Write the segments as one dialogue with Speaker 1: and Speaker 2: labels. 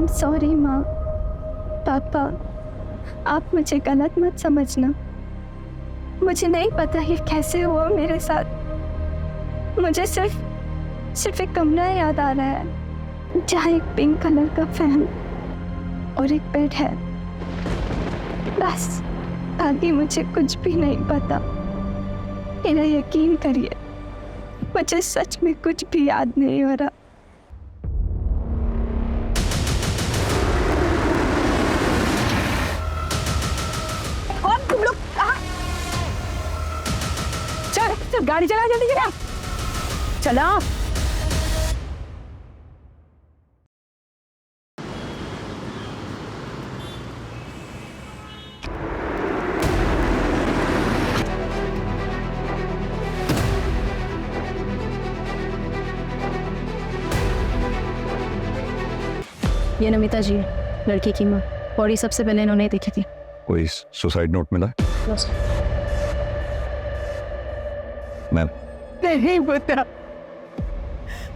Speaker 1: Sorry माँ। पापा, आप मुझे गलत मत समझना। मुझे नहीं पता ये कैसे हुआ मेरे साथ। मुझे सिर्फ एक कमरा याद आ रहा है जहाँ एक पिंक कलर का फैन और एक बेड है। बस आगे मुझे कुछ भी नहीं पता। मेरा यकीन करिए, मुझे सच में कुछ भी याद नहीं हो रहा।
Speaker 2: कौन तुम लोग? कहाँ? चल गाड़ी चला, जल्दी चला चला।
Speaker 3: ये नमिता जी है, लड़की की माँ। बॉडी सबसे पहले इन्होंने ही देखी थी।
Speaker 4: कोई सुसाइड नोट मिला है? मैम,
Speaker 2: नहीं पता,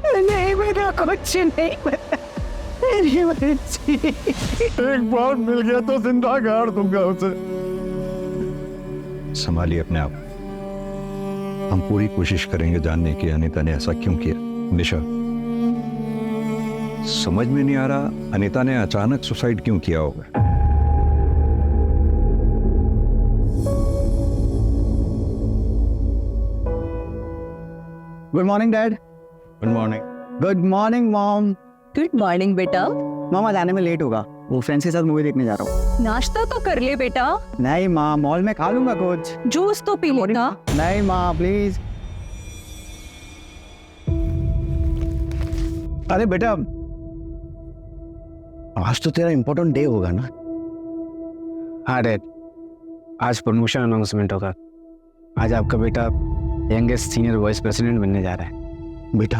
Speaker 2: नहीं पता, कुछ नहीं पता। मेरी मर्जी।
Speaker 5: एक बार मिल गया तो जिंदा गाड़ दूंगा उसे।
Speaker 4: संभालिए अपने आप। हम पूरी कोशिश करेंगे जानने की अनीता ने ऐसा क्यों किया। निशा, समझ में नहीं आ रहा अनीता ने अचानक सुसाइड क्यों किया होगा।
Speaker 6: Good morning dad.
Speaker 4: Good morning.
Speaker 6: Good morning mom.
Speaker 2: Good morning बेटा।
Speaker 6: मामा जाने में लेट होगा, वो फ्रेंड्स के साथ मूवी देखने जा रहा हूँ।
Speaker 2: नाश्ता तो कर ले बेटा।
Speaker 6: नहीं माँ, मॉल में खा लूंगा कुछ।
Speaker 2: जूस तो पी लेना।
Speaker 6: नहीं माँ प्लीज। अरे बेटा, आज तो तेरा इम्पोर्टेंट डे होगा ना।
Speaker 7: हाँ डैड, आज प्रमोशन अनाउंसमेंट होगा। आज आपका बेटा यंगेस्ट सीनियर वाइस प्रेसिडेंट बनने जा रहा है।
Speaker 6: बेटा,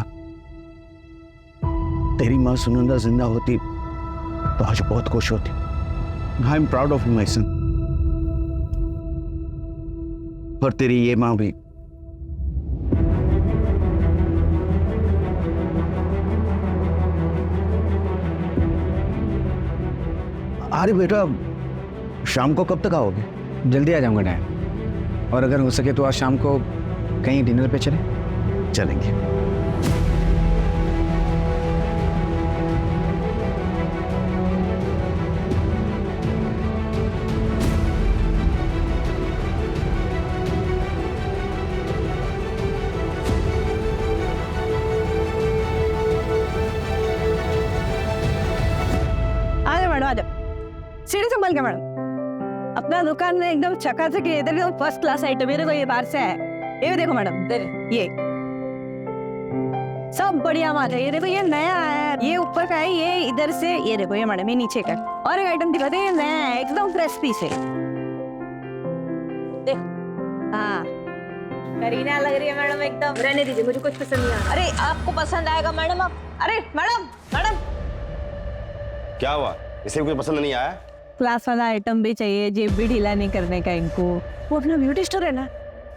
Speaker 6: तेरी माँ सुनंदा जिंदा होती तो आज बहुत खुश होती। I am proud of my son. और तेरी ये माँ भी। अरे बेटा, शाम को कब तक आओगे?
Speaker 7: जल्दी आ जाऊंगा डैड, और अगर हो सके तो आज शाम को कहीं डिनर पे चले।
Speaker 6: चलेंगे।
Speaker 2: आ जाओ, सीढ़ी संभाल के मैडम। अपना दुकान में एकदम चकाचक है, इधर एकदम फर्स्ट क्लास आइटम। मेरे को ये बाहर से है। ये देखो मैडम, ये सब बढ़िया माल है। ये देखो, ये नया है, ये ऊपर का है, ये इधर से, ये देखो, ये मैडम, ये नीचे का। और एक आइटम दिखाते हैं, नया है, एकदम फ्रेश पीस है। देखो, हाँ
Speaker 8: करीना लग रही है मैडम एकदम। रहने दीजिए, मुझे कुछ पसंद नहीं आ रहा। अरे आपको पसंद आएगा मैडम। आप अरे मैडम, मैडम
Speaker 9: क्या हुआ? इसे कुछ पसंद नहीं आया?
Speaker 2: क्लास वाला आइटम भी चाहिए, जेब भी ढीला नहीं करने का इनको। वो अपना ब्यूटी स्टोर है ना,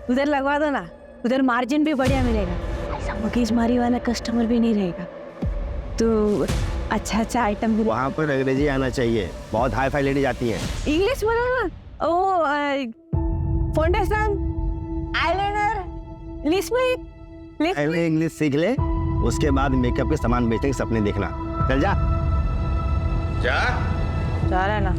Speaker 2: उधर लगवा दो ना। उधर मार्जिन भी बढ़िया मिलेगा, ऐसा मगजमारी वाला कस्टमर भी नहीं रहेगा। तो अच्छा आइटम भी।
Speaker 9: वहाँ पर अंग्रेजी आना चाहिए, बहुत हाई फाई लेडी जाती हैं।
Speaker 2: इंग्लिश बोलो ना। ओ फाउंडेशन, आईलाइनर, लिपस्टिक।
Speaker 9: पहले इंग्लिश सीख ले, उसके बाद मेकअप के सामान बेचने के सपने देखना। चल जा जा।
Speaker 2: जा रहा है ना।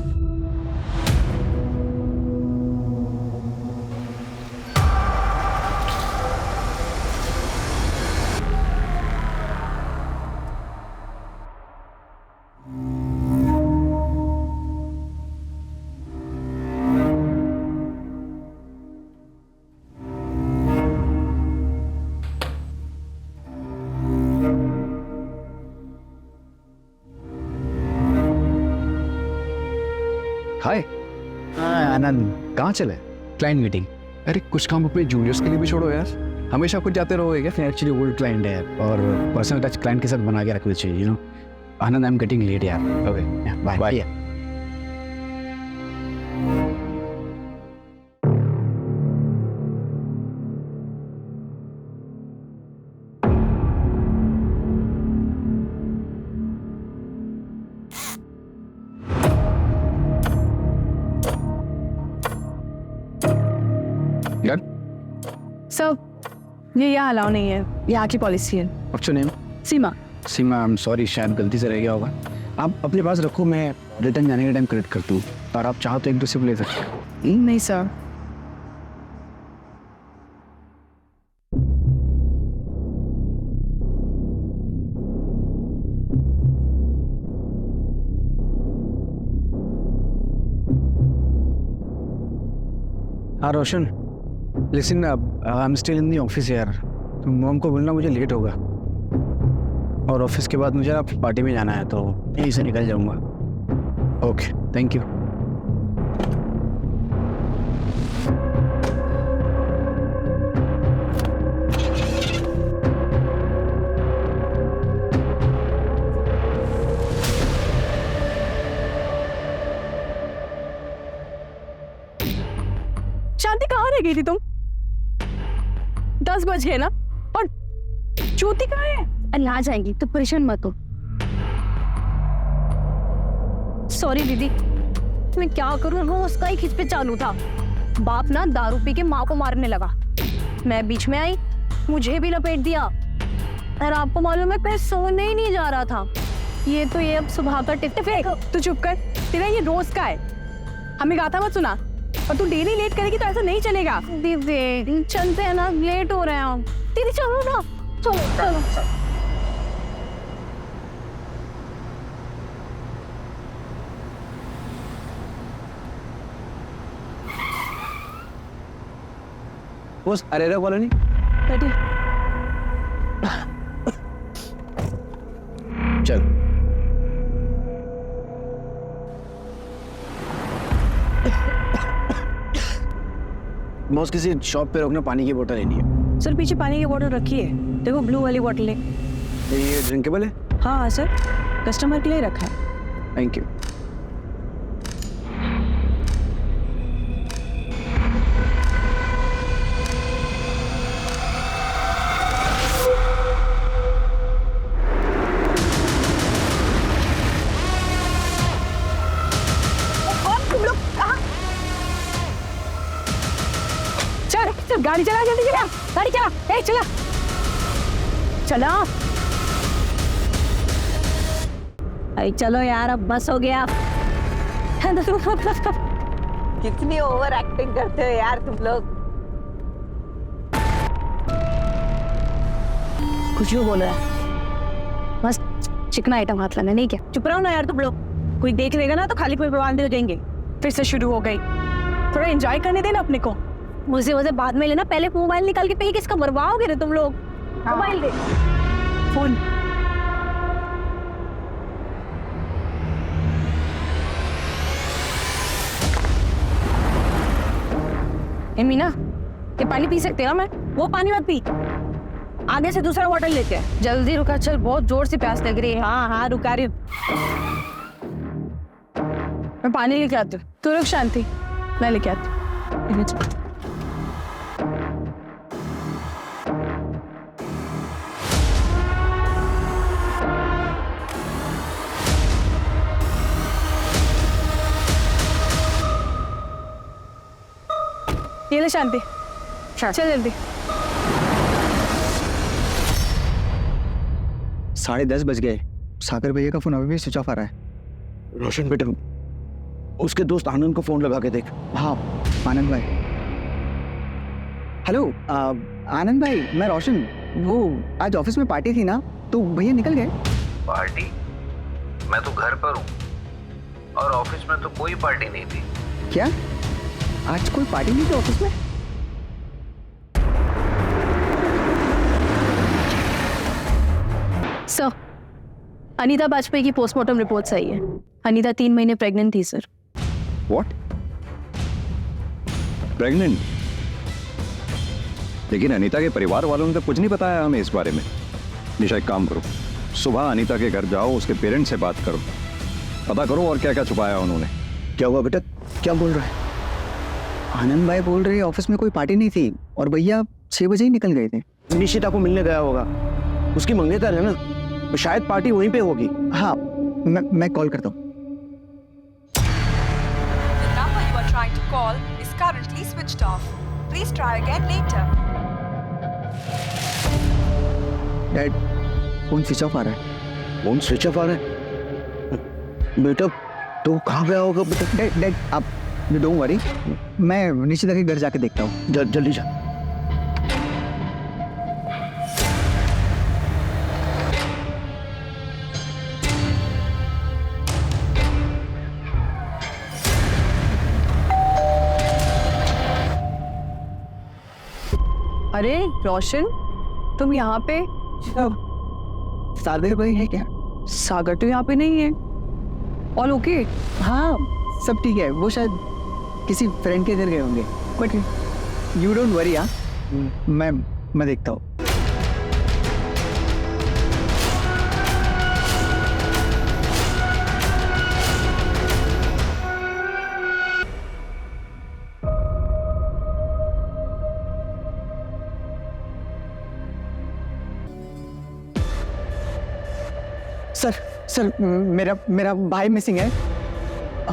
Speaker 6: हाय। आनंद, कहाँ चले?
Speaker 7: Client meeting.
Speaker 5: अरे कुछ काम अपने जूनियर्स के लिए भी छोड़ो यार, हमेशा कुछ जाते रहोगे क्या?
Speaker 7: एक्चुअली ओल्ड क्लाइंट है और पर्सनल टच क्लाइंट के साथ बना के रखना चाहिए, you know. Anand, I am getting late यार। Okay bye bye.
Speaker 3: सर ये यहाँ अलाउ नहीं है, यहाँ की पॉलिसी है।
Speaker 7: What's your name?
Speaker 3: Seema.
Speaker 7: Seema, I am sorry, शायद गलती से रह गया होगा। आप अपने पास रखो, मैं रिटर्न जाने के टाइम क्रेडिट कर दूँ, और आप चाहो तो एक दो सिप ले सकते हो।
Speaker 3: नहीं सर।
Speaker 7: हाँ Roshan, listen, I am still in the office यार। तो मॉम को बोलना मुझे लेट होगा, और ऑफिस के बाद मुझे ना पार्टी में जाना है, तो यहीं से निकल जाऊंगा। Okay, thank you.
Speaker 3: शांति कहाँ रह गई थी तुम? 10 बज गए ना, और ज्योति कहाँ है?
Speaker 1: अरे आ जाएंगी तो परेशान मत हो।
Speaker 3: सॉरी दीदी, मैं क्या करूं, वो उसका ही खिंच पे चालू था। बाप ना दारू पी के माँ को मारने लगा, मैं बीच में आई, मुझे भी लपेट दिया। और आपको मालूम है मैं सोने ही नहीं जा रहा था। ये तो ये अब सुबह का टिफिन फेंक। तू चुप कर, तेरा ये रोज का है। हमें गाथा मत सुना, और तू डेली लेट करेगी तो ऐसा नहीं चलेगा। दीदी चलते हैं ना, लेट हो रहे हैं हम। दीदी चलो ना, चलो चलो।
Speaker 7: बस अरेरा कॉलोनी।
Speaker 3: बैठिए।
Speaker 7: चल। बॉस, किसी शॉप पे रोकना, पानी की बोतल लेनी है।
Speaker 2: सर पीछे पानी की बोतल रखी है, देखो ब्लू वाली बोतल है।
Speaker 7: ये ड्रिंकेबल है?
Speaker 2: हाँ हाँ सर, कस्टमर के लिए रखा है।
Speaker 7: Thank you.
Speaker 3: चल गाड़ी चला, जल्दी चला, गाड़ी चला, ए चला चला।
Speaker 2: अरे चलो यार, अब बस हो गया।
Speaker 8: कितनी ओवर एक्टिंग करते हो यार तुम लोग।
Speaker 3: कुछ भी बोल रहा है, बस चिकना आइटम हाथ लाना, नहीं क्या?
Speaker 2: चुप रहो ना यार तुम लोग, कोई देख लेगा ना तो खाली पेट बर्बाद हो जाएंगे।
Speaker 3: फिर से शुरू हो गई, थोड़ा एंजॉय करने देना अपने को।
Speaker 2: मुझे वजह बाद में लेना, पहले मोबाइल निकाल के पे किसका बर्बाद तुम लोग। मोबाइल दे,
Speaker 3: फोन। ए मीना, ये पानी पी सकते हैं ना? मैं
Speaker 2: वो पानी मत पी, आगे से दूसरा बॉटल लेते हैं।
Speaker 3: जल्दी रुका, चल बहुत जोर से प्यास लग रही है।
Speaker 2: हाँ हाँ रुका रही हूँ।
Speaker 3: मैं पानी लेके आती हूँ, तू रुक शांति, मैं लेके आती हूँ। ये ले शांति, चल जल्दी।
Speaker 6: 10:30 बज गए, सागर भैया का फोन अभी भी स्विच ऑफ आ रहा है। रोशन बेटा, उसके दोस्त आनंद को फोन लगा के देख। हाँ आनंद भाई। हेलो आनंद भाई, मैं रोशन। वो आज ऑफिस में पार्टी थी ना, तो भैया निकल गए।
Speaker 10: पार्टी? मैं तो घर पर हूँ, और ऑफिस में तो कोई पार्टी नहीं थी।
Speaker 6: क्या आज कोई पार्टी नहीं थी ऑफिस में?
Speaker 3: सर, अनीता बाजपेयी की पोस्टमार्टम रिपोर्ट सही है। अनीता 3 महीने प्रेग्नेंट थी सर।
Speaker 4: व्हाट? प्रेग्नेंट? लेकिन अनीता के परिवार वालों ने तो कुछ नहीं बताया हमें इस बारे में। निशा एक काम करो, सुबह अनीता के घर जाओ, उसके पेरेंट्स से बात करो, पता करो और क्या क्या छुपाया उन्होंने।
Speaker 6: क्या हुआ बेटा, क्या बोल रहा है? आनंद भाई बोल रहे ऑफिस में कोई पार्टी नहीं थी और भैया 6 बजे ही निकल गए थे।
Speaker 9: निशिता को मिलने गया होगा, उसकी मंगेतर है ना, तो शायद पार्टी वहीं पे होगी।
Speaker 6: हाँ मैं कॉल करता हूँ।
Speaker 11: The number you are trying to call is currently switched off. Please try again later.
Speaker 6: Dad, phone switch off आ रहा है।
Speaker 9: फोन स्विच ऑफ आ रहा है? बेटा तो कहाँ गया होगा बेटा?
Speaker 6: डैड आप डोंट वरी, मैं निशिता के घर जाके देखता हूँ।
Speaker 9: जल्दी जा।
Speaker 2: अरे रोशन, तुम यहाँ पे?
Speaker 6: सागर भाई है क्या?
Speaker 2: सागर तो यहाँ पे नहीं है। All okay?
Speaker 6: हाँ सब ठीक है, वो शायद किसी फ्रेंड के घर गए होंगे, बट यू डोंट वरी। हाँ मैं देखता हूँ। सर मेरा भाई मिसिंग है।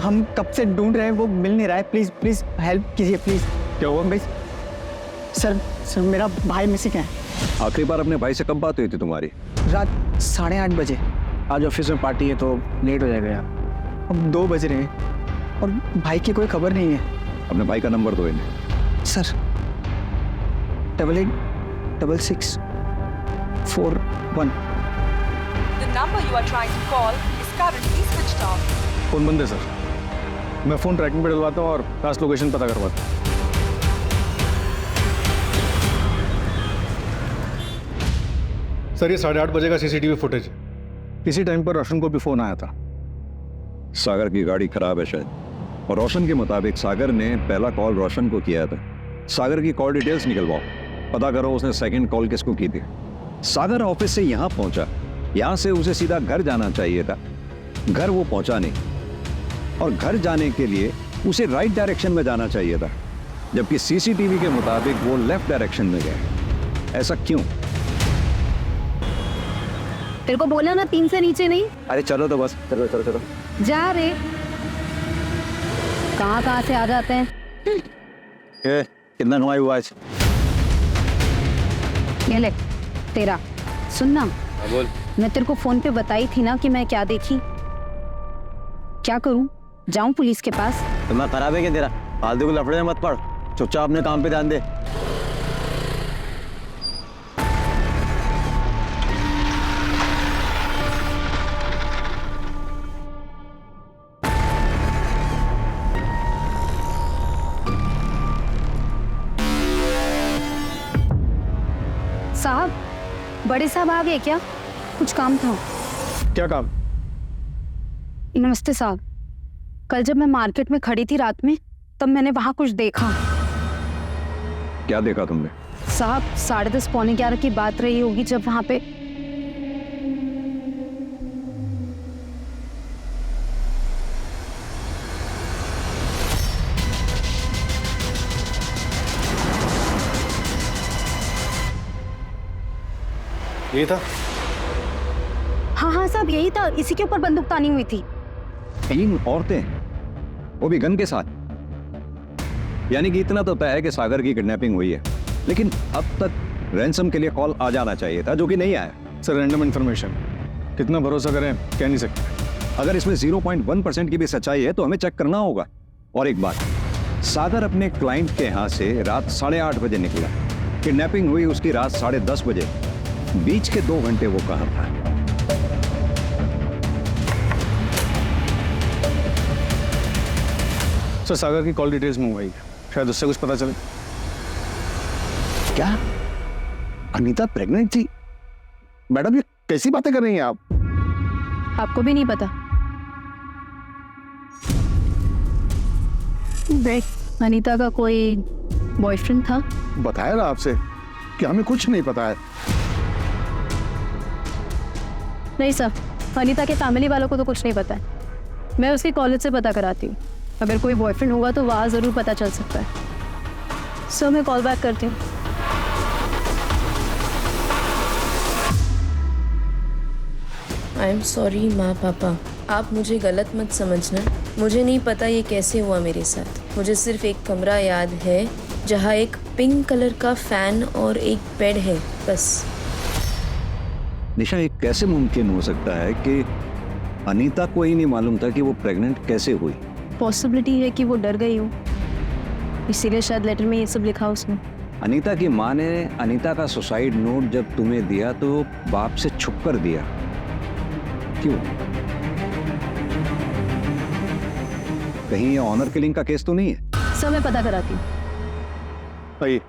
Speaker 6: हम कब से ढूंढ रहे हैं, वो मिल नहीं रहा है। प्लीज हेल्प कीजिए प्लीज।
Speaker 4: क्या हुआ?
Speaker 6: भाई सर मेरा भाई मिसिंग है।
Speaker 4: आखिरी बार अपने भाई से कब बात हुई थी तुम्हारी?
Speaker 6: रात 8:30 बजे।
Speaker 7: आज ऑफिस में पार्टी है तो लेट हो जाएगा यार।
Speaker 6: अब 2 बज रहे हैं और भाई की कोई खबर नहीं है।
Speaker 4: अपने भाई का नंबर दो इन्हें।
Speaker 6: Sir 8866 41।
Speaker 11: The number you are trying to call is currently switched off.
Speaker 5: Phone बंद है सर। मैं फ़ोन ट्रैकिंग पे डलवाता हूँ और लास्ट लोकेशन पता करवाता हूँ। सर ये 8:30 बजे का सीसीटीवी फुटेज। इसी टाइम पर रोशन को भी फ़ोन आया था।
Speaker 4: सागर की गाड़ी खराब है शायद, और रोशन के मुताबिक सागर ने पहला कॉल रोशन को किया था। सागर की कॉल डिटेल्स निकलवाओ, पता करो उसने सेकंड कॉल किसको की थी। सागर ऑफिस से यहाँ पहुंचा, यहाँ से उसे सीधा घर जाना चाहिए था। घर वो पहुंचा नहीं, और घर जाने के लिए उसे राइट डायरेक्शन में जाना चाहिए था, जबकि सीसीटीवी के मुताबिक वो लेफ्ट डायरेक्शन में गए। ऐसा क्यों?
Speaker 3: तेरे को बोला ना 3 से नीचे नहीं।
Speaker 9: अरे चलो तो बस, चलो।
Speaker 3: जा रे, कहाँ से आ जाते हैं।
Speaker 9: कितना कमाई हुआ आज?
Speaker 3: ये ले तेरा। सुनना,
Speaker 5: बोल।
Speaker 3: मैं तेरे को फोन पे बताई थी ना कि मैं क्या देखी। क्या करूं? जाऊं पुलिस के पास?
Speaker 9: तुम्हारा खराब है क्या तेरा? फालतू को लफड़े में मत पड़, चुपचाप अपने काम पे ध्यान दे।
Speaker 3: साहब, बड़े साहब आ गए क्या? कुछ काम था।
Speaker 5: क्या काम?
Speaker 3: नमस्ते साहब, कल जब मैं मार्केट में खड़ी थी रात में, तब मैंने वहां कुछ देखा।
Speaker 4: क्या देखा तुमने?
Speaker 3: साहब 10:30 पौने 11 की बात रही होगी जब वहां पे
Speaker 5: ये था?
Speaker 3: हाँ साहब यही था, इसी के ऊपर बंदूक तानी हुई थी।
Speaker 4: 3 औरतें, वो भी गन के साथ। यानी कि इतना तो तय है कि सागर की किडनैपिंग हुई है, लेकिन अब तक रैंसम के लिए कॉल आ जाना चाहिए था, जो कि नहीं आया।
Speaker 5: सर रैंडम इन्फॉर्मेशन, कितना भरोसा करें कह नहीं सकते।
Speaker 4: अगर इसमें 0.1% की भी सच्चाई है तो हमें चेक करना होगा। और एक बात, सागर अपने क्लाइंट के यहाँ से रात 8:30 बजे निकला, किडनैपिंग हुई उसकी रात 10:30 बजे। बीच के 2 घंटे वो कहाँ था?
Speaker 5: सर सागर की कॉल डिटेल्स मंगवाई, शायद उससे कुछ पता चले।
Speaker 9: क्या अनीता प्रेग्नेंट थी? मैडम ये कैसी बातें कर रही हैं आप?
Speaker 3: आपको भी नहीं पता? देख, अनीता का कोई बॉयफ्रेंड था।
Speaker 9: बताया ना आपसे कि हमें कुछ नहीं पता है।
Speaker 3: नहीं सर, अनीता के फैमिली वालों को तो कुछ नहीं पता है। मैं उसके कॉलेज से पता कराती हूँ, अगर कोई बॉयफ्रेंड होगा तो वहाँ ज़रूर पता चल सकता है। सो मैं कॉल बैक करती हूँ।
Speaker 12: आई एम सॉरी माँ पापा, आप मुझे गलत मत समझना। मुझे नहीं पता ये कैसे हुआ मेरे साथ। मुझे सिर्फ एक कमरा याद है जहाँ एक पिंक कलर का फैन और एक बेड है, बस।
Speaker 4: निशा, ये कैसे मुमकिन हो सकता है कि अनीता को ही नहीं मालूम था कि वो प्रेग्नेंट कैसे हुई?
Speaker 3: पॉसिबिलिटी है कि वो डर गई हो, इसीलिए शायद लेटर में ये सब लिखा उसने।
Speaker 4: अनीता की माँ ने अनीता का सुसाइड नोट जब तुम्हें दिया तो बाप से छुप कर दिया, क्यों? कहीं ये ऑनर किलिंग का केस तो नहीं है?
Speaker 3: सर मैं पता कराती हूँ।
Speaker 5: आइए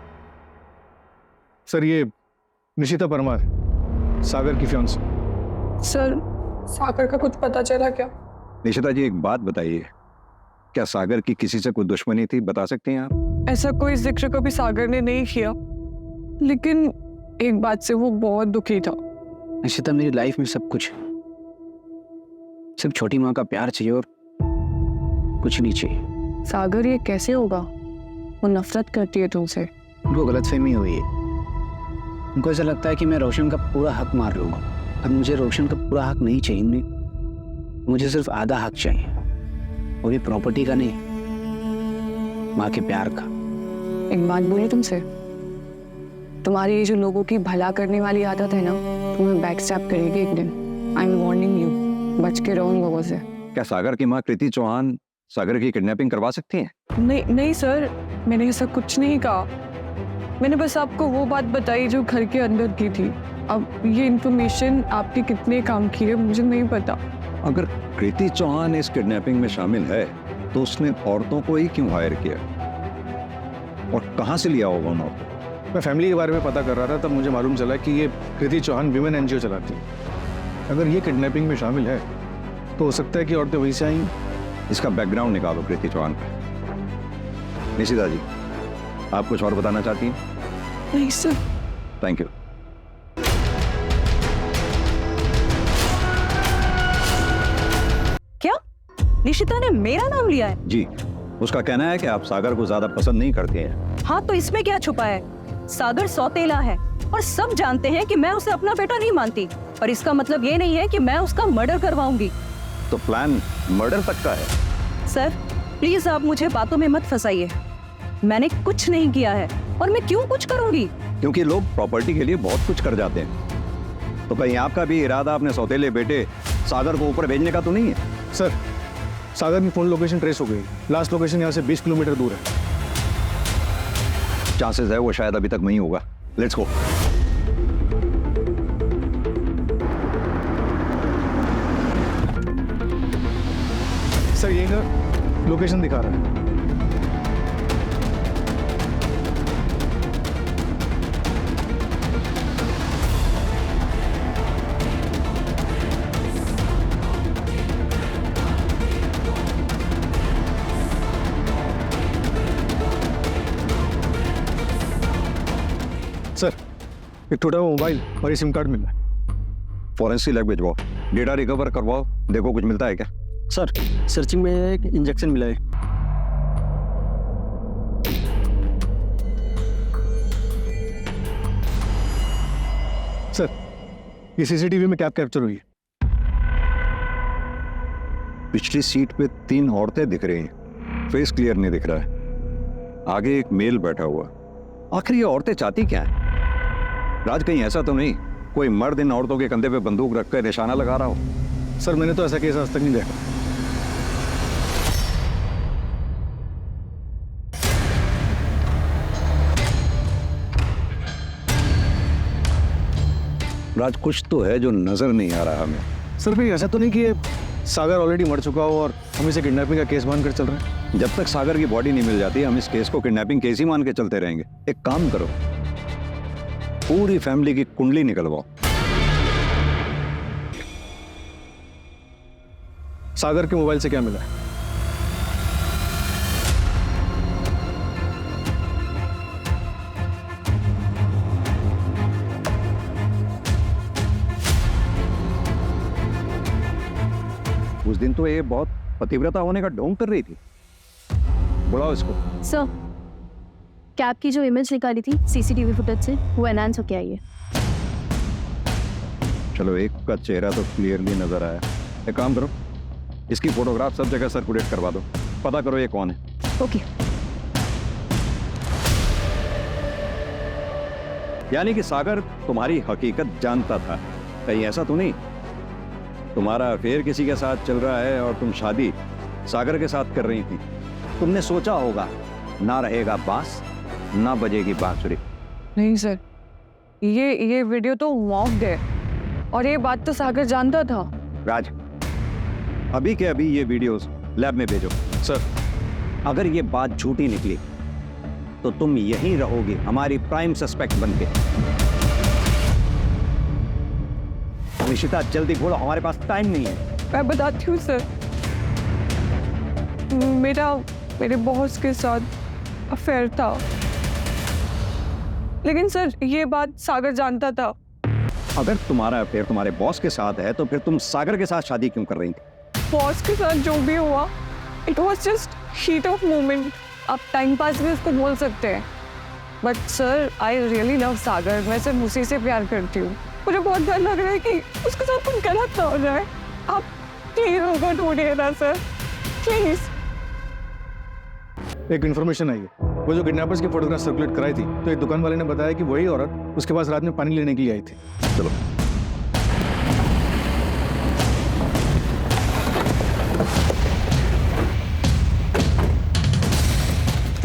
Speaker 5: सर, ये निशिता परमार, सागर की फियांसी।
Speaker 11: सर सागर का कुछ पता चला क्या?
Speaker 4: निशिता जी, एक बात बताइए, क्या सागर की किसी से कोई दुश्मनी थी? बता सकते हैं आप?
Speaker 11: ऐसा कोई जिक्र कभी सागर ने नहीं किया, लेकिन एक बात से वो बहुत दुखी था।
Speaker 7: निशिता, मेरी लाइफ में सब कुछ, सिर्फ छोटी माँ का प्यार चाहिए और कुछ नहीं चाहिए।
Speaker 11: सागर ये कैसे होगा? वो नफरत करती है तुमसे।
Speaker 7: उनको गलतफहमी हुई है। उनको ऐसा लगता है कि मैं रोशन का पूरा हक मार लूँगा, पर मुझे रोशन का पूरा हक नहीं चाहिए। मुझे सिर्फ आधा हक चाहिए, वो भी प्रॉपर्टी का नहीं, माँ के प्यार का।
Speaker 11: एक बात बोलूं तुमसे, तुम्हारी ये जो लोगों की भला करने वाली आदत है ना, तुम्हें बैक स्टैप करेगी एक दिन। आई एम वार्निंग यू, बच के रहो उन लोगों से।
Speaker 4: क्या सागर की माँ कृति चौहान सागर की किडनैपिंग करवा सकती हैं?
Speaker 11: नहीं नहीं सर, मैंने ऐसा कुछ नहीं कहा। मैंने बस आपको वो बात बताई जो घर के अंदर की थी। अब ये इन्फॉर्मेशन आपके कितने काम की है मुझे नहीं पता।
Speaker 4: अगर कृति चौहान इस किडनैपिंग में शामिल है तो उसने औरतों को ही क्यों हायर किया और कहां से लिया होगा उन औरतों?
Speaker 5: मैं फैमिली के बारे में पता कर रहा था, तब मुझे मालूम चला कि ये कृति चौहान विमेन एनजीओ चलाती है। अगर ये किडनैपिंग में शामिल है तो हो सकता है कि औरतें वहीं से आई।
Speaker 4: इसका बैकग्राउंड निकालो कृति चौहान का। निशिता जी, आप कुछ और बताना चाहती हैं?
Speaker 11: नहीं सर।
Speaker 4: Thank you.
Speaker 2: क्या निशिता ने मेरा नाम लिया है?
Speaker 4: जी, उसका कहना है कि आप सागर को ज्यादा पसंद नहीं करते हैं।
Speaker 2: हाँ, तो इसमें क्या छुपा है? सागर सौतेला है और सब जानते हैं कि मैं उसे अपना बेटा नहीं मानती, और इसका मतलब ये नहीं है कि मैं उसका मर्डर करवाऊंगी।
Speaker 4: तो प्लान मर्डर तक का है?
Speaker 2: सर प्लीज आप मुझे बातों में मत फंसाइए। मैंने कुछ नहीं किया है, और मैं क्यों कुछ करूंगी?
Speaker 4: क्योंकि लोग प्रॉपर्टी के लिए बहुत कुछ कर जाते हैं। तो कहीं आपका भी इरादा अपने सौतेले बेटे सागर को ऊपर भेजने का तो नहीं है?
Speaker 5: सर, सागर की फोन लोकेशन ट्रेस हो गई। लास्ट लोकेशन यहाँ से 20 किलोमीटर दूर है।
Speaker 4: चांसेस है वो शायद अभी तक वहीं होगा। Let's go.
Speaker 5: सर, ये का लोकेशन दिखा रहा है। सर, एक टूटा हुआ मोबाइल और ये सिम कार्ड मिला है।
Speaker 4: फॉरेंसिक लैब भिजवाओ, डेटा रिकवर करवाओ, देखो कुछ मिलता है क्या।
Speaker 7: सर, सर्चिंग में एक इंजेक्शन मिला है।
Speaker 5: सर, ये सीसीटीवी में कैप कैप्चर हुई है।
Speaker 4: पिछली सीट पे 3 औरतें दिख रही हैं, फेस क्लियर नहीं दिख रहा है। आगे एक मेल बैठा हुआ। आखिर ये औरतें चाहती क्या है? राज, कहीं ऐसा तो नहीं कोई मर्द इन औरतों के कंधे पे बंदूक रखकर निशाना लगा रहा हो?
Speaker 5: सर, मैंने तो ऐसा केस आज तक नहीं देखा।
Speaker 4: राज, कुछ तो है जो नजर नहीं आ रहा हमें।
Speaker 5: सर, फिर ऐसा तो नहीं कि ये सागर ऑलरेडी मर चुका हो और हम इसे किडनैपिंग का केस मानकर चल रहे हैं?
Speaker 4: जब तक सागर की बॉडी नहीं मिल जाती हम इस केस को किडनैपिंग केस ही मान के चलते रहेंगे। एक काम करो, पूरी फैमिली की कुंडली निकलवाओ।
Speaker 5: सागर के मोबाइल से क्या मिला है?
Speaker 4: उस दिन तो ये बहुत पतिव्रता होने का ढोंग कर रही थी। बुलाओ इसको।
Speaker 3: सर, कैब की जो इमेज निकाली थी सीसीटीवी फुटेज से, वो एनहांस होके आई है।
Speaker 4: चलो, एक का चेहरा तो क्लियरली नजर आया। एक काम करो, इसकी फोटोग्राफ सब जगह सर्कुलेट करवा दो, पता करो ये कौन है।
Speaker 3: ओके।
Speaker 4: यानी कि सागर तुम्हारी हकीकत जानता था, कहीं ऐसा तो नहीं तुम्हारा अफेयर किसी के साथ चल रहा है और तुम शादी सागर के साथ कर रही थी? तुमने सोचा होगा ना रहेगा बांस ना बजेगी बांसुरी।
Speaker 11: नहीं सर, ये वीडियो तो मॉक्ड है और ये बात तो सागर जानता था।
Speaker 4: राज, अभी के अभी ये वीडियोस लैब में भेजो।
Speaker 5: सर,
Speaker 4: अगर ये बात झूठी निकली तो तुम यहीं रहोगे हमारी प्राइम सस्पेक्ट बनके। निशिता जल्दी घोड़ो, हमारे पास टाइम नहीं है।
Speaker 11: मैं बताती हूँ सर, मेरे बॉस के साथ अफेयर था, लेकिन सर ये बात सागर जानता था।
Speaker 4: अगर तुम्हारा अफेयर तुम्हारे बॉस के साथ है तो फिर तुम सागर के साथ शादी क्यों कर रही थी?
Speaker 11: बॉस के साथ जो भी हुआ, it was just heat of moment. आप टाइम पास भी उसको बोल सकते हैं, but sir I really love Sagar. मैं सिर्फ उसी से प्यार करती हूँ। मुझे बहुत डर लग रहा है कि उसके साथ कुछ गलत ना हो जाए। आप प्लीज होगा ढूंढिए ना सर, प्लीज।
Speaker 5: एक इन्फॉर्मेशन आई है, वो जो किडनैपर्स की फोटोग्राफ सर्कुलेट कराई थी, तो एक दुकान वाले ने बताया कि वही औरत उसके पास रात में पानी लेने के लिए आई थी।
Speaker 4: चलो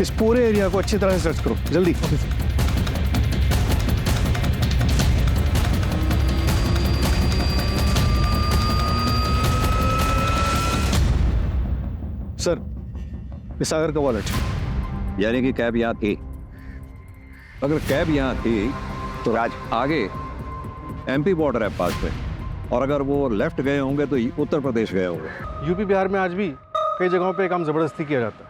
Speaker 5: इस पूरे एरिया को अच्छी तरह से सर्च करो, जल्दी। सर, ये सागर का वॉलेट।
Speaker 4: यानी कि कैब यहाँ थी। अगर कैब यहाँ थी तो राज आगे एमपी बॉर्डर है पास में, और अगर वो लेफ्ट गए होंगे तो उत्तर प्रदेश गए होंगे।
Speaker 5: यूपी बिहार में आज भी कई जगहों पे काम जबरदस्ती किया जाता है।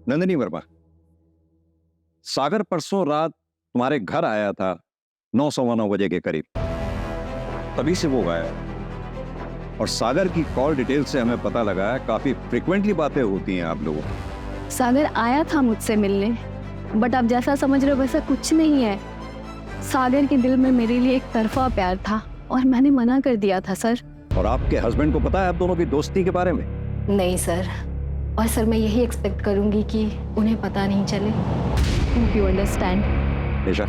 Speaker 4: नंदिनी वर्मा, सागर परसों रात तुम्हारे घर आया था 9:15 बजे के करीब, तभी से वो गायब। और सागर की कॉल डिटेल से हमें पता लगा है काफी फ्रिक्वेंटली बातें होती हैं आप लोगों की।
Speaker 1: सागर आया था मुझसे मिलने, बट आप जैसा समझ रहे हो वैसा कुछ नहीं है। सागर के दिल में मेरे लिए एक तरफा प्यार था और मैंने मना कर दिया था सर।
Speaker 4: और आपके हस्बैंड को पता है आप दोनों की दोस्ती के बारे में?
Speaker 1: नहीं सर, और सर मैं यही एक्सपेक्ट करूंगी कि उन्हें पता नहीं चले। You understand?
Speaker 4: निशा,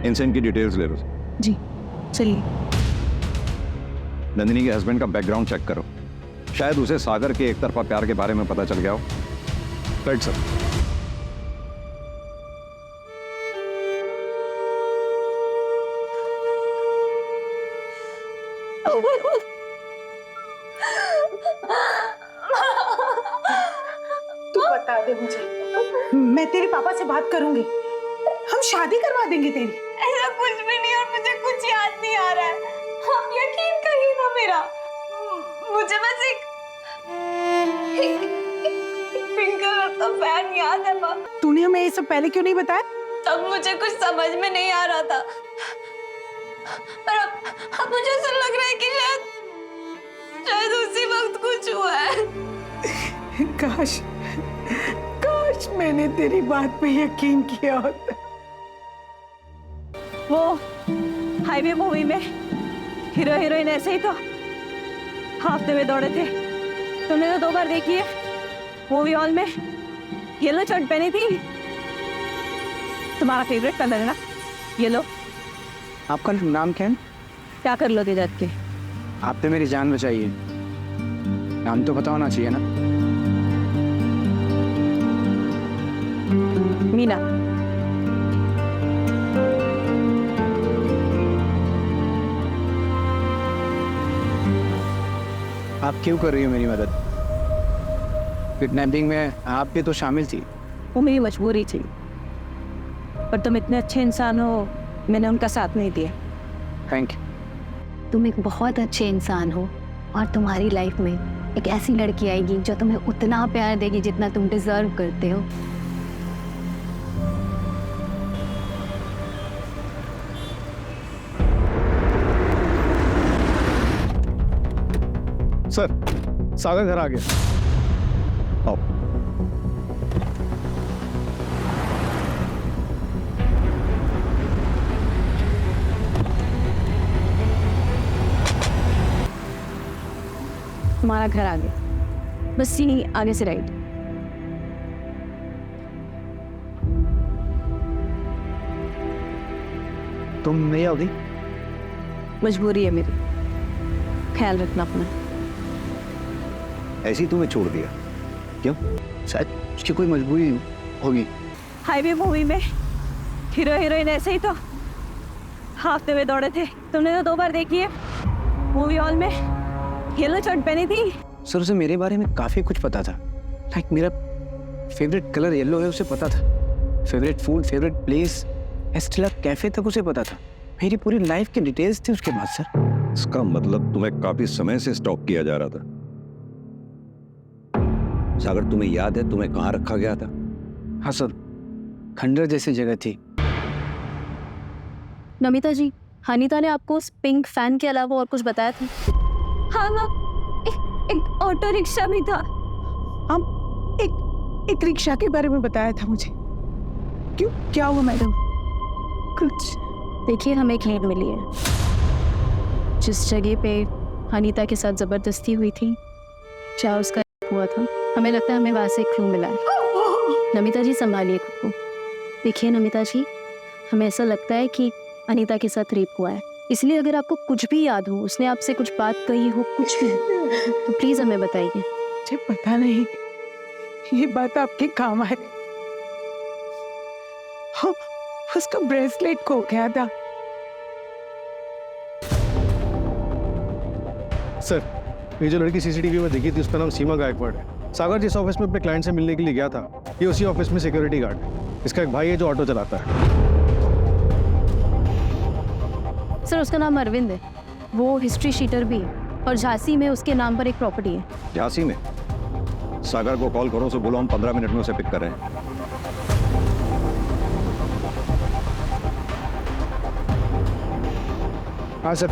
Speaker 4: इनसे इनकी डिटेल्स ले लो।
Speaker 11: जी चलिए।
Speaker 4: नंदिनी के हस्बैंड का बैकग्राउंड चेक करो, शायद उसे सागर के एक तरफा प्यार के बारे में पता चल गया हो।
Speaker 5: Right sir.
Speaker 13: तू बता दे मुझे, मैं तेरे पापा से बात करूंगी, हम शादी करवा देंगे तेरी।
Speaker 8: ऐसा कुछ भी नहीं और मुझे कुछ याद नहीं आ रहा है। आप यकीन करिए ना मेरा, मुझे बस एक पिंक कलर का फैन याद है माँ।
Speaker 13: तूने हमें ये सब पहले क्यों नहीं बताया?
Speaker 8: तब मुझे कुछ समझ में नहीं आ रहा था, पर अब मुझे ऐसा लग रहा है कि शायद उसी वक्त कुछ हुआ है।
Speaker 13: काश काश मैंने तेरी बात पे यकीन किया होता।
Speaker 2: वो हाईवे मूवी में हीरो हीरोइन ऐसे ही तो हाफते में दौड़े थे। तुमने तो 2 बार देखी है। मूवी हॉल में येलो शर्ट पहनी थी। तुम्हारा फेवरेट कलर है ना येलो।
Speaker 7: आपका नाम क्या है?
Speaker 2: क्या कर लो जात के?
Speaker 7: आपने मेरी जान बचाई है, नाम तो पता होना चाहिए ना।
Speaker 2: मीना।
Speaker 7: आप क्यों कर रही हो मेरी मदद? किडनैपिंग में आप भी तो शामिल थी।
Speaker 2: वो मेरी मजबूरी थी, पर तुम इतने अच्छे इंसान हो, मैंने उनका साथ नहीं दिया।
Speaker 7: Thank you.
Speaker 1: तुम एक बहुत अच्छे इंसान हो और तुम्हारी लाइफ में एक ऐसी लड़की आएगी जो तुम्हें उतना प्यार देगी जितना तुम डिजर्व करते हो।
Speaker 5: सर, सागर घर आ गया।
Speaker 4: आओ।
Speaker 2: तुम्हारा घर आ गया।
Speaker 3: बस यहीं आगे से राइट।
Speaker 6: तुम नहीं आओगी?
Speaker 3: मजबूरी है मेरी, ख्याल रखना अपना।
Speaker 4: ऐसे ही तुम्हें छोड़ दिया क्यों?
Speaker 6: शायद उसकी कोई मजबूरी होगी।
Speaker 2: हाईवे मूवी में हीरो हीरोइन ऐसे ही तो हाफते में दौड़े थे। तुमने तो 2 बार देखी है। मूवी हॉल में येलो शर्ट पहनी थी।
Speaker 7: सर उसे मेरे बारे में काफ़ी कुछ पता था। लाइक मेरा फेवरेट कलर येलो है उसे पता था। Favourite food, favourite place, Estella cafe तक उसे पता था। मेरी पूरी लाइफ की डिटेल्स थी उसके बाद सर।
Speaker 4: इसका मतलब तुम्हें काफी समय से स्टॉक किया जा रहा था। सागर, तुम्हें याद है तुम्हें कहाँ रखा गया था?
Speaker 7: हाँ सर, खंडर जैसी जगह थी।
Speaker 3: नमिता जी, अनीता ने आपको उस पिंक फैन के अलावा और कुछ बताया था?
Speaker 1: हाँ हाँ, एक ऑटो रिक्शा भी था।
Speaker 13: हम एक रिक्शा के बारे में बताया था मुझे। क्यों, क्या हुआ मैडम?
Speaker 1: कुछ
Speaker 3: देखिए, हमें एक लीड मिली है। जिस जगह पे अनीता के साथ जबरदस्ती हुई थी, क्या उसका हुआ था? हमें लगता है हमें वहां से एक क्लू मिला है। नमिता जी संभालिए खुद को। देखिए नमिता जी, हमें ऐसा लगता है कि अनीता के साथ रेप हुआ है। इसलिए अगर आपको कुछ भी याद हो, उसने आपसे कुछ बात कही हो, कुछ भी, तो प्लीज हमें बताइए।
Speaker 13: मुझे पता नहीं ये बात आपके काम आए। हाँ, उसका ब्रेसलेट खो गया था।
Speaker 5: सर, ये जो लड़की सीसीटीवी में दिखी थी उसका नाम सीमा गायकवाड़ है। सागर जिस ऑफिस में अपने क्लाइंट से मिलने के लिए गया था, ये उसी ऑफिस में सिक्योरिटी गार्ड है। इसका एक भाई है जो ऑटो चलाता है।
Speaker 3: सर, उसका नाम अरविंद है। वो हिस्ट्री शीटर भी है और झांसी में उसके नाम पर एक प्रॉपर्टी है।
Speaker 4: झांसी में? सागर को कॉल करो, उसे बोलो हम 15 मिनट में उसे पिक कर रहे हैं।
Speaker 5: हाँ सर,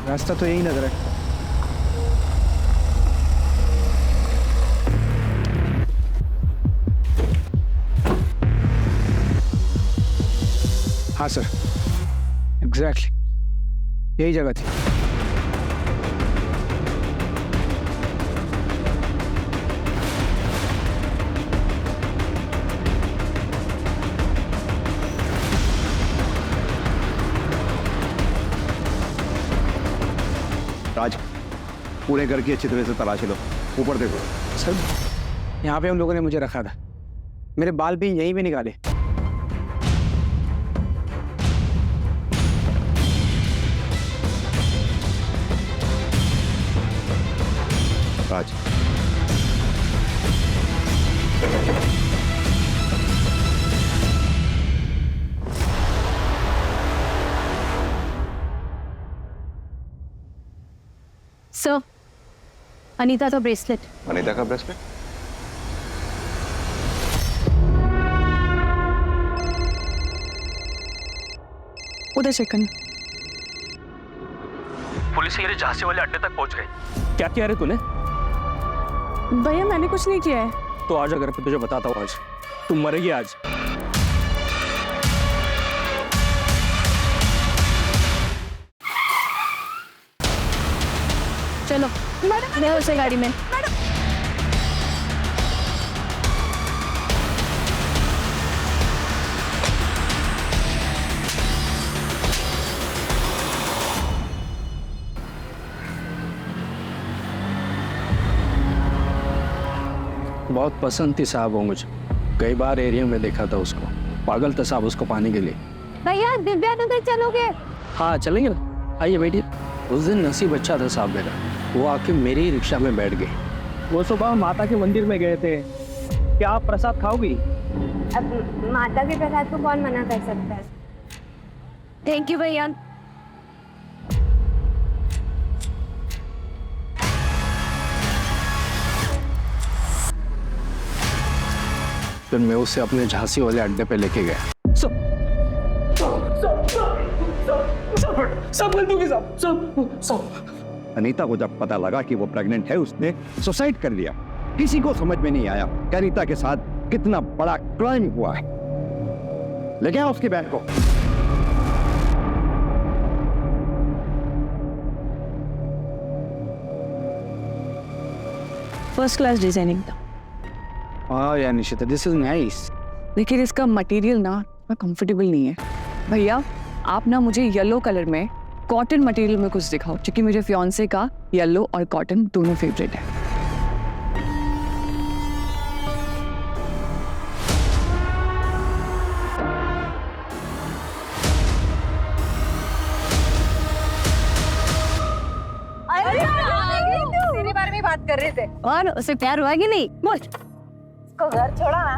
Speaker 5: रास्ता तो यही नजर है।
Speaker 7: हाँ सर, एग्जैक्टली यही जगह थी।
Speaker 4: राज, पूरे घर की अच्छी तरह से तलाशी लो। ऊपर देखो।
Speaker 7: सर, यहाँ पे उन लोगों ने मुझे रखा था। मेरे बाल भी यहीं पे निकाले।
Speaker 4: राज,
Speaker 3: सर, अनीता का ब्रेसलेट।
Speaker 4: अनीता का ब्रेसलेट?
Speaker 13: उधर चेक करना।
Speaker 14: पुलिस ये झांसी वाले अड्डे तक पहुंच गई। क्या किया रे तूने?
Speaker 11: भैया मैंने कुछ नहीं किया है।
Speaker 14: तो आजा घर पे, तुझे बताता हूँ आज। तुम मरेगी आज।
Speaker 3: चलो मैं उसे गाड़ी में।
Speaker 7: बहुत पसंद थी साहब वो मुझे। कई बार एरिया में देखा था उसको। पागल था साहब उसको पाने के लिए।
Speaker 3: भैया दिव्या नगर चलोगे?
Speaker 7: हाँ चलेंगे ना, आइए बैठिए। उस दिन नसीब अच्छा था साहब मेरा, वो आके मेरी ही रिक्शा में बैठ गई।
Speaker 14: वो सुबह माता के मंदिर में गए थे। क्या आप प्रसाद खाओगी?
Speaker 1: अब माता के प्रसाद को कौन मना कर सकता है?
Speaker 3: थैंक यू भैया।
Speaker 7: फिर मैं उसे अपने झांसी वाले अड्डे पे लेके गया।
Speaker 4: अनीता को जब पता लगा कि वो प्रेग्नेंट है, उसने सुसाइड कर लिया। किसी को समझ में नहीं आया कि अनीता के साथ कितना बड़ा क्राइम हुआ है। लेके आओ उसकी बहन को।
Speaker 2: फर्स्ट क्लास डिजाइनिंग था।
Speaker 7: हाँ यार निशिता, दिस इज नाइस।
Speaker 11: लेकिन इसका मटेरियल ना कंफर्टेबल नहीं है। भैया आप ना मुझे येलो कलर में कॉटन मटेरियल में कुछ दिखाओ, क्योंकि मेरे फियांसे का येलो और कॉटन दोनों फेवरेट है।
Speaker 3: तेरे बारे में बात कर रहे थे। और उसे प्यार हुआ कि नहीं? बोल।
Speaker 2: उसको घर छोड़ा ना,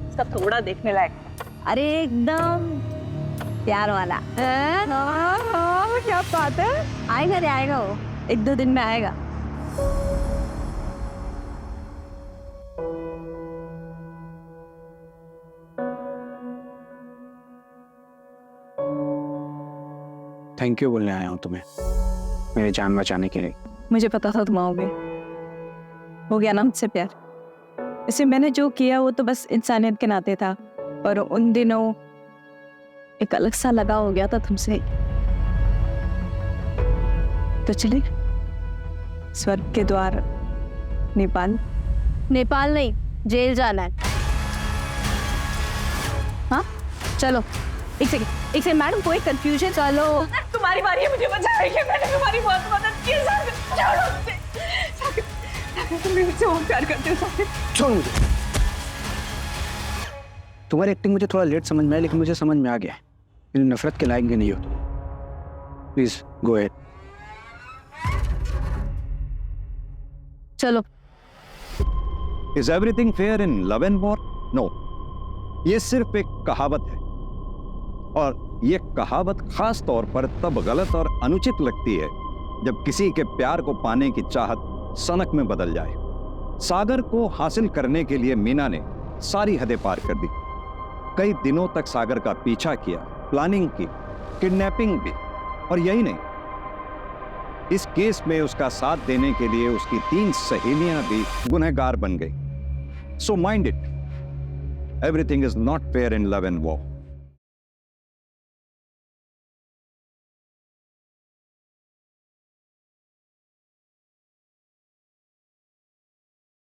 Speaker 2: उसका थोड़ा देखने लायक।
Speaker 3: अरे एकदम प्यार वाला। क्या बात है। आएगा रे आएगा, वो 1-2 दिन में आएगा।
Speaker 7: थैंक यू बोलने आया हूँ तुम्हें, मेरी जान बचाने के लिए।
Speaker 2: मुझे पता था तुम आओगे। हो गया ना मुझसे प्यार। वैसे मैंने जो किया वो तो बस इंसानियत के नाते था, पर उन दिनों एक अलग सा लगाव हो गया था तुमसे। तो चले स्वर्ग के द्वार नेपाल।
Speaker 3: नेपाल नहीं, जेल जाना है। हाँ चलो। एक सेकंड मैडम, कोई कंफ्यूजन? चलो
Speaker 8: तुम्हारी बारी है मुझे बचाने की, मैंने तुम्हारी बहुत मदद की है सागर। छोड़ो मुझे। सागर, तुम मुझसे बहुत प्यार करते हो सागर।
Speaker 7: छोड़ मुझे। तुम्हारी एक्टिंग मुझे थोड़ा लेट समझ में आया, लेकिन मुझे समझ में आ गया मेरी नफरत के लायक नहीं हो तुम। Please go ahead.
Speaker 3: चलो।
Speaker 4: Is everything fair in love and war? No, ये सिर्फ एक कहावत है, और ये कहावत खास तौर पर तब गलत और अनुचित लगती है जब किसी के प्यार को पाने की चाहत सनक में बदल जाए। सागर को हासिल करने के लिए मीना ने सारी हदें पार कर दी। कई दिनों तक सागर का पीछा किया, प्लानिंग की, किडनैपिंग भी, और यही नहीं, इस केस में उसका साथ देने के लिए उसकी 3 सहेलियां भी गुनहगार बन गई। So mind it, everything is not fair in love and war.